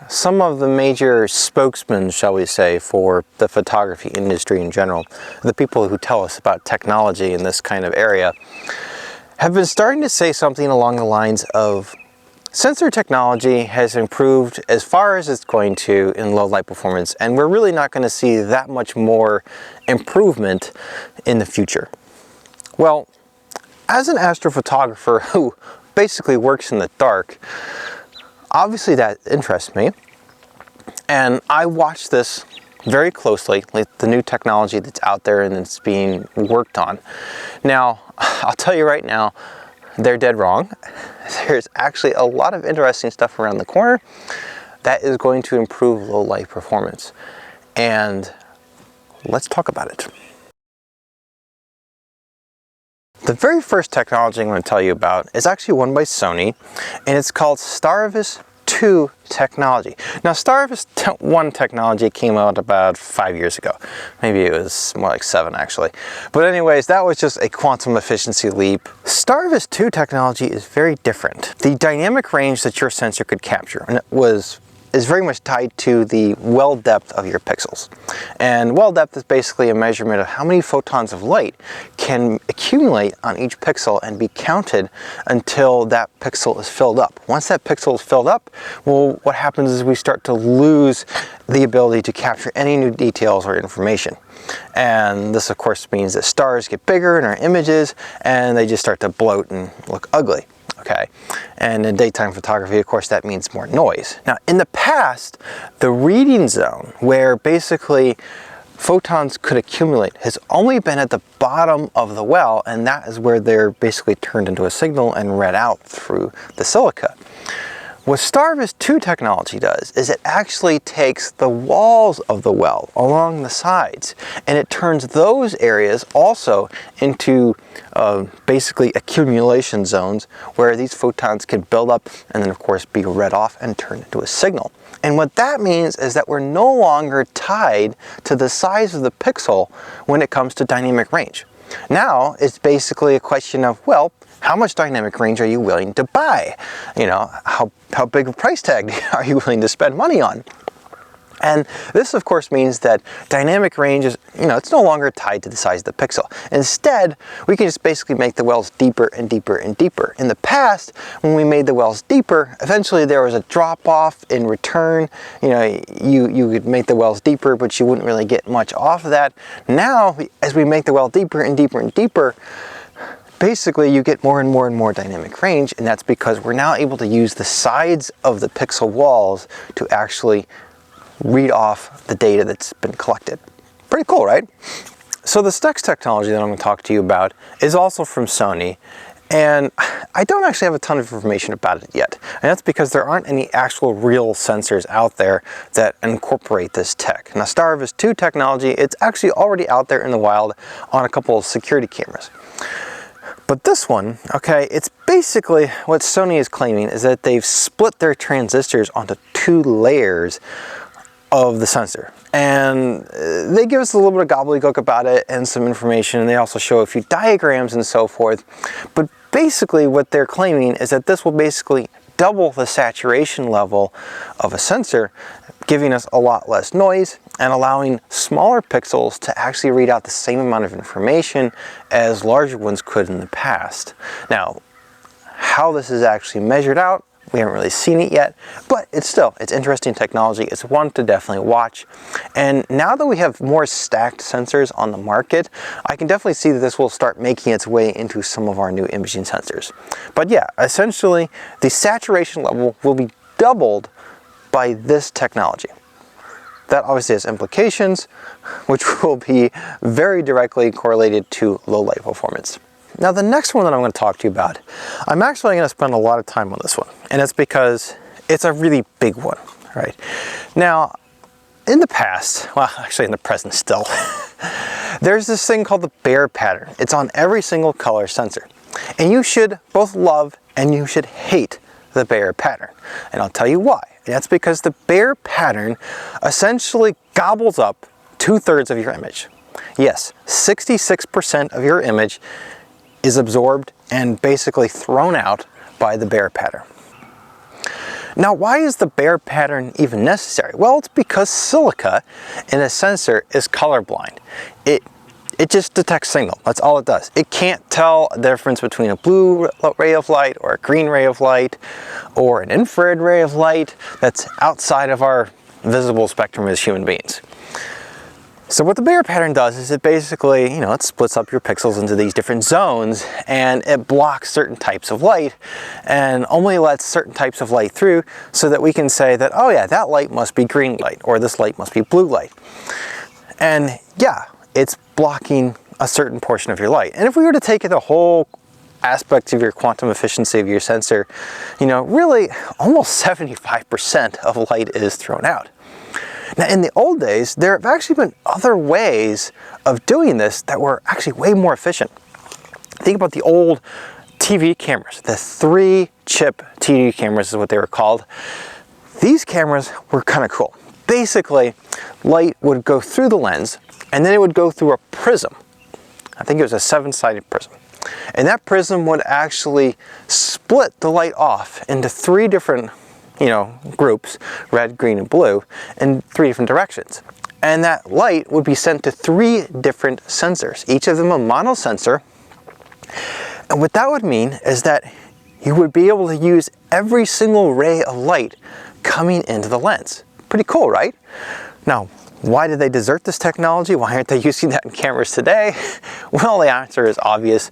Some of the major spokesmen, shall we say, for the photography industry in general, the people who tell us about technology in this kind of area, have been starting to say something along the lines of sensor technology has improved as far as it's going to in low light performance, and we're really not going to see that much more improvement in the future. Well, as an astrophotographer who basically works in the dark, obviously that interests me, and I watch this very closely, like the new technology that's out there and it's being worked on. Now, I'll tell you right now, they're dead wrong. There's actually a lot of interesting stuff around the corner that is going to improve low light performance. And let's talk about it. The very first technology I'm going to tell you about is actually one by Sony, and it's called Starvis 2 technology. Now, Starvis 1 technology came out about 5 years ago. Maybe it was more like 7 actually. But anyways, that was just a quantum efficiency leap. Starvis 2 technology is very different. The dynamic range that your sensor could capture, and is very much tied to the well depth of your pixels. And well depth is basically a measurement of how many photons of light can accumulate on each pixel and be counted until that pixel is filled up. Once that pixel is filled up, well, what happens is we start to lose the ability to capture any new details or information. And this of course means that stars get bigger in our images and they just start to bloat and look ugly. Okay, and in daytime photography, of course, that means more noise. Now, in the past, the reading zone, where basically photons could accumulate, has only been at the bottom of the well, and that is where they're basically turned into a signal and read out through the silica. What Starvis 2 technology does is it actually takes the walls of the well along the sides and it turns those areas also into basically accumulation zones where these photons can build up and then of course be read off and turned into a signal. And what that means is that we're no longer tied to the size of the pixel when it comes to dynamic range. Now it's basically a question of, well, how much dynamic range are you willing to buy? You know, how big a price tag are you willing to spend money on? And this of course means that dynamic range is, it's no longer tied to the size of the pixel. Instead, we can just basically make the wells deeper and deeper and deeper. In the past, when we made the wells deeper, eventually there was a drop off in return. You could make the wells deeper, but you wouldn't really get much off of that. Now, as we make the well deeper and deeper and deeper, basically you get more and more and more dynamic range, and that's because we're now able to use the sides of the pixel walls to actually read off the data that's been collected. Pretty cool, right? So the STUX technology that I'm going to talk to you about is also from Sony, and I don't actually have a ton of information about it yet. And that's because there aren't any actual real sensors out there that incorporate this tech. Now, Starvis 2 technology, it's actually already out there in the wild on a couple of security cameras. But this one, okay, it's basically what Sony is claiming is that they've split their transistors onto 2 layers of the sensor. And they give us a little bit of gobbledygook about it and some information, and they also show a few diagrams and so forth. But basically what they're claiming is that this will basically double the saturation level of a sensor, giving us a lot less noise and allowing smaller pixels to actually read out the same amount of information as larger ones could in the past. Now, how this is actually measured out, we haven't really seen it yet, but it's interesting technology. It's one to definitely watch. And now that we have more stacked sensors on the market, I can definitely see that this will start making its way into some of our new imaging sensors. But yeah, essentially the saturation level will be doubled by this technology. That obviously has implications, which will be very directly correlated to low light performance. Now, the next one that I'm going to talk to you about, I'm actually going to spend a lot of time on this one, and it's because it's a really big one, right? Now, in the past, well, actually in the present still, there's this thing called the Bayer pattern. It's on every single color sensor, and you should both love and you should hate the Bayer pattern, and I'll tell you why. And that's because the Bayer pattern essentially gobbles up 2/3 of your image. Yes, 66% of your image is absorbed and basically thrown out by the Bayer pattern. Now, why is the Bayer pattern even necessary? Well, it's because silica in a sensor is colorblind. It just detects signal. That's all it does. It can't tell the difference between a blue ray of light or a green ray of light or an infrared ray of light that's outside of our visible spectrum as human beings. So what the Bayer pattern does is it basically, it splits up your pixels into these different zones, and it blocks certain types of light and only lets certain types of light through, so that we can say that, oh yeah, that light must be green light, or this light must be blue light. And yeah, it's blocking a certain portion of your light. And if we were to take the whole aspect of your quantum efficiency of your sensor, really almost 75% of light is thrown out. Now, in the old days, there have actually been other ways of doing this that were actually way more efficient. Think about the old TV cameras. The 3-chip TV cameras is what they were called. These cameras were kind of cool. Basically, light would go through the lens, and then it would go through a prism. I think it was a 7-sided prism. And that prism would actually split the light off into 3 different groups, red, green, and blue, in 3 different directions. And that light would be sent to 3 different sensors, each of them a monosensor. And what that would mean is that you would be able to use every single ray of light coming into the lens. Pretty cool, right? Now, why did they desert this technology? Why aren't they using that in cameras today? Well, the answer is obvious.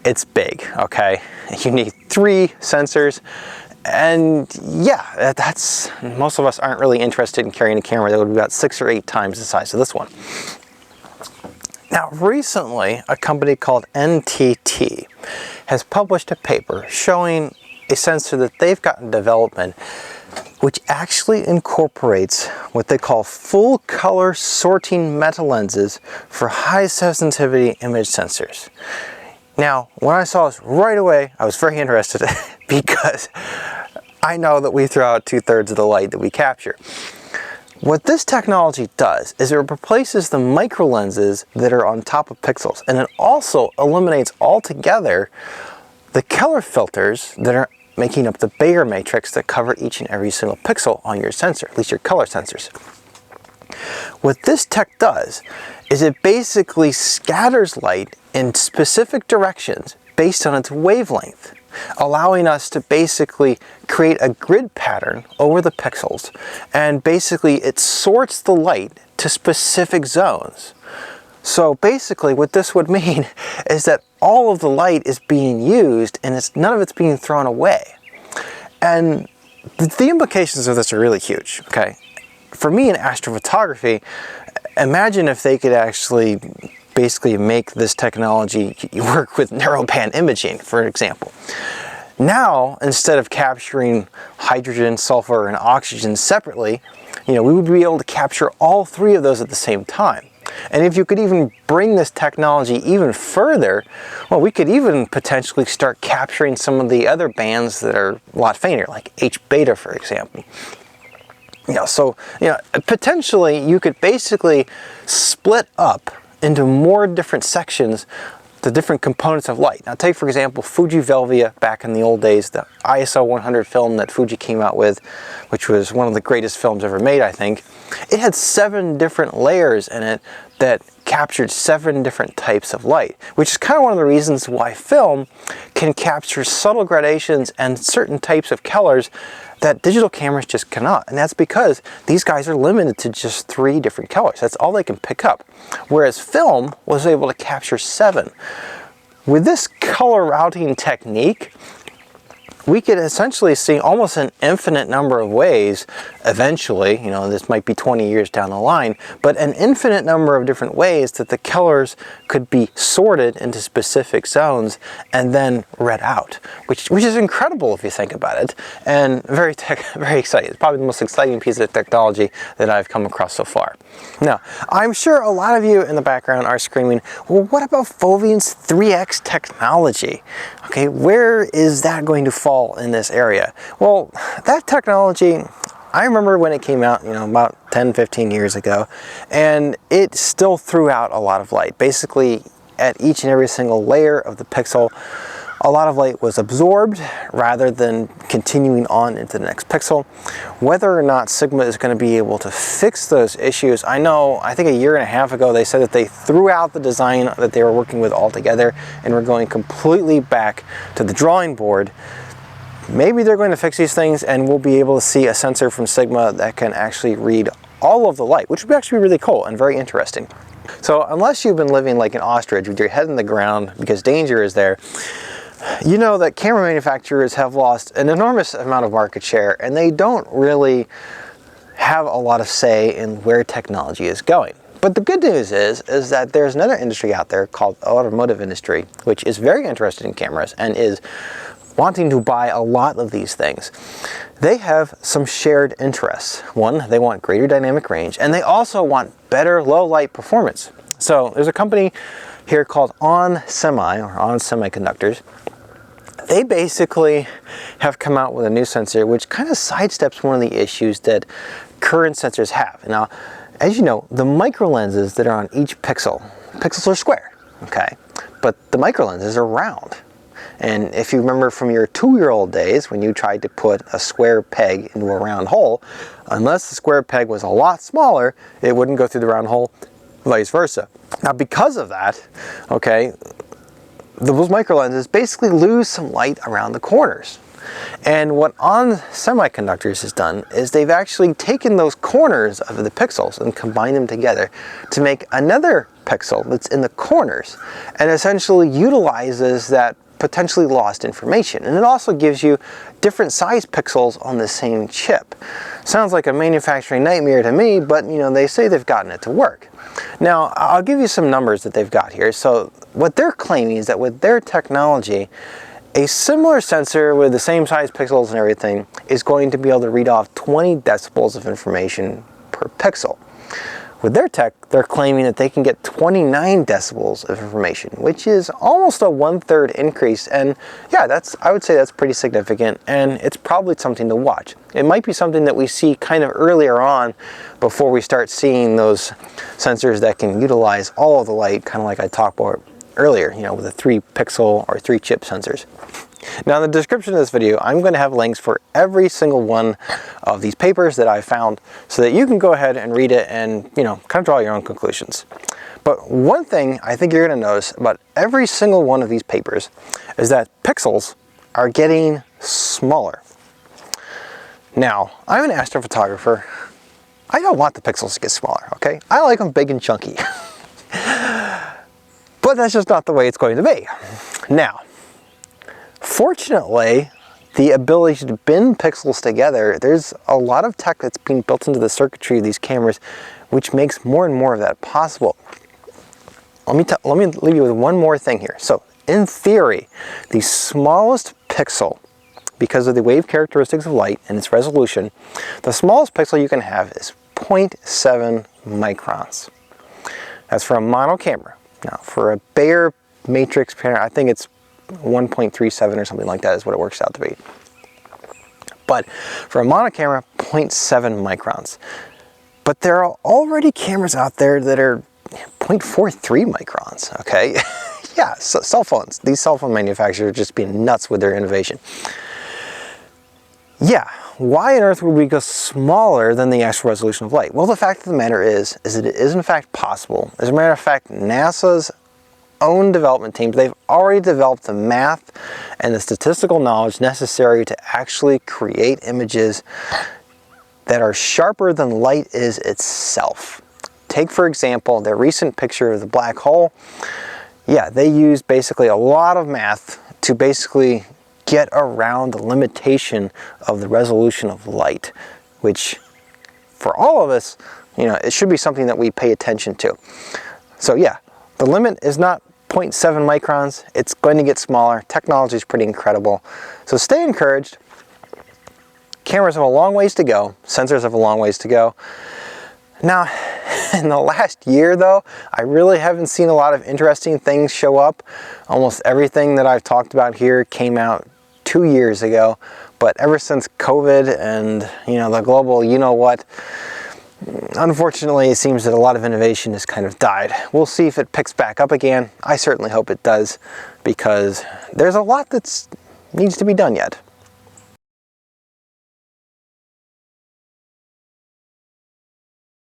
It's big, okay? You need 3 sensors. And yeah, most of us aren't really interested in carrying a camera that would be about 6 or 8 times the size of this one. Now, recently, a company called NTT has published a paper showing a sensor that they've got in development, which actually incorporates what they call full color sorting meta lenses for high sensitivity image sensors. Now, when I saw this right away, I was very interested because I know that we throw out 2/3 of the light that we capture. What this technology does is it replaces the micro lenses that are on top of pixels, and it also eliminates altogether the color filters that are making up the Bayer matrix that cover each and every single pixel on your sensor, at least your color sensors. What this tech does is it basically scatters light in specific directions based on its wavelength, allowing us to basically create a grid pattern over the pixels, and basically it sorts the light to specific zones. So basically what this would mean is that all of the light is being used and none of it's being thrown away. And the implications of this are really huge, okay? For me in astrophotography, imagine if they could actually basically make this technology work with narrowband imaging, for example. Now, instead of capturing hydrogen, sulfur, and oxygen separately, we would be able to capture all 3 of those at the same time. And if you could even bring this technology even further, well, we could even potentially start capturing some of the other bands that are a lot fainter, like H-beta, for example. Potentially you could basically split up into more different sections the different components of light. Now take for example Fuji Velvia back in the old days, the ISO 100 film that Fuji came out with, which was one of the greatest films ever made, I think. It had 7 different layers in it that captured 7 different types of light, which is kind of one of the reasons why film can capture subtle gradations and certain types of colors that digital cameras just cannot. And that's because these guys are limited to just 3 different colors. That's all they can pick up. Whereas film was able to capture 7. With this color routing technique, we could essentially see almost an infinite number of ways eventually, this might be 20 years down the line, but an infinite number of different ways that the colors could be sorted into specific zones and then read out, which is incredible if you think about it, and very exciting. It's probably the most exciting piece of technology that I've come across so far. Now, I'm sure a lot of you in the background are screaming, well, what about Foveon's 3X technology? Okay, where is that going to fall in this area? Well, that technology, I remember when it came out, about 10-15 years ago, and it still threw out a lot of light. Basically, at each and every single layer of the pixel, a lot of light was absorbed rather than continuing on into the next pixel. Whether or not Sigma is going to be able to fix those issues, I think a year and a half ago they said that they threw out the design that they were working with altogether and were going completely back to the drawing board. Maybe they're going to fix these things and we'll be able to see a sensor from Sigma that can actually read all of the light, which would actually be really cool and very interesting. So unless you've been living like an ostrich with your head in the ground because danger is there, you know that camera manufacturers have lost an enormous amount of market share and they don't really have a lot of say in where technology is going. But the good news is that there's another industry out there called the automotive industry, which is very interested in cameras and is wanting to buy a lot of these things. They have some shared interests. One, they want greater dynamic range, and they also want better low light performance. So there's a company here called OnSemi, or On Semiconductors. They basically have come out with a new sensor which kind of sidesteps one of the issues that current sensors have. Now, as you know, the micro lenses that are on each pixels are square, okay? But the micro lenses are round. And if you remember from your 2-year-old days when you tried to put a square peg into a round hole, unless the square peg was a lot smaller, it wouldn't go through the round hole, vice versa. Now because of that, okay, those micro lenses basically lose some light around the corners. And what OnSemi has done is they've actually taken those corners of the pixels and combined them together to make another pixel that's in the corners and essentially utilizes that potentially lost information. And it also gives you different size pixels on the same chip. Sounds like a manufacturing nightmare to me, but you know, they say they've gotten it to work. Now, I'll give you some numbers that they've got here. So what they're claiming is that with their technology, a similar sensor with the same size pixels and everything is going to be able to read off 20 decibels of information per pixel. With their tech, they're claiming that they can get 29 decibels of information, which is almost a 1/3 increase. And yeah, I would say that's pretty significant, and it's probably something to watch. It might be something that we see kind of earlier on before we start seeing those sensors that can utilize all of the light, kind of like I talked about earlier, you know, with the 3 pixel or 3 chip sensors. Now in the description of this video, I'm going to have links for every single one of these papers that I found so that you can go ahead and read it and, you know, kind of draw your own conclusions. But one thing I think you're going to notice about every single one of these papers is that pixels are getting smaller. Now, I'm an astrophotographer. I don't want the pixels to get smaller, okay? I like them big and chunky. But that's just not the way it's going to be. Now, fortunately, the ability to bend pixels together, there's a lot of tech that's being built into the circuitry of these cameras, which makes more and more of that possible. Let me leave you with one more thing here. So, in theory, the smallest pixel, because of the wave characteristics of light and its resolution, the smallest pixel you can have is 0.7 microns. That's for a mono camera. Now, for a bare matrix camera, I think it's 1.37 or something like that is what it works out to be. But for a mono camera, 0.7 microns. But there are already cameras out there that are 0.43 microns, okay? Yeah, so cell phones. These cell phone manufacturers are just being nuts with their innovation. Yeah, why on earth would we go smaller than the actual resolution of light? Well, the fact of the matter is that it is in fact possible. As a matter of fact, NASA's own development teams, they've already developed the math and the statistical knowledge necessary to actually create images that are sharper than light is itself. Take, for example, their recent picture of the black hole. Yeah, they used basically a lot of math to basically get around the limitation of the resolution of light, which for all of us, you know, it should be something that we pay attention to. So yeah, the limit is not 0.7 microns, it's going to get smaller. Technology is pretty incredible. So stay encouraged. Cameras have a long ways to go, sensors have a long ways to go. Now, in the last year though, I really haven't seen a lot of interesting things show up. Almost everything that I've talked about here came out 2 years ago, but ever since COVID and, you know, the global, you know what, unfortunately, it seems that a lot of innovation has kind of died. We'll see if it picks back up again. I certainly hope it does, because there's a lot that needs to be done yet.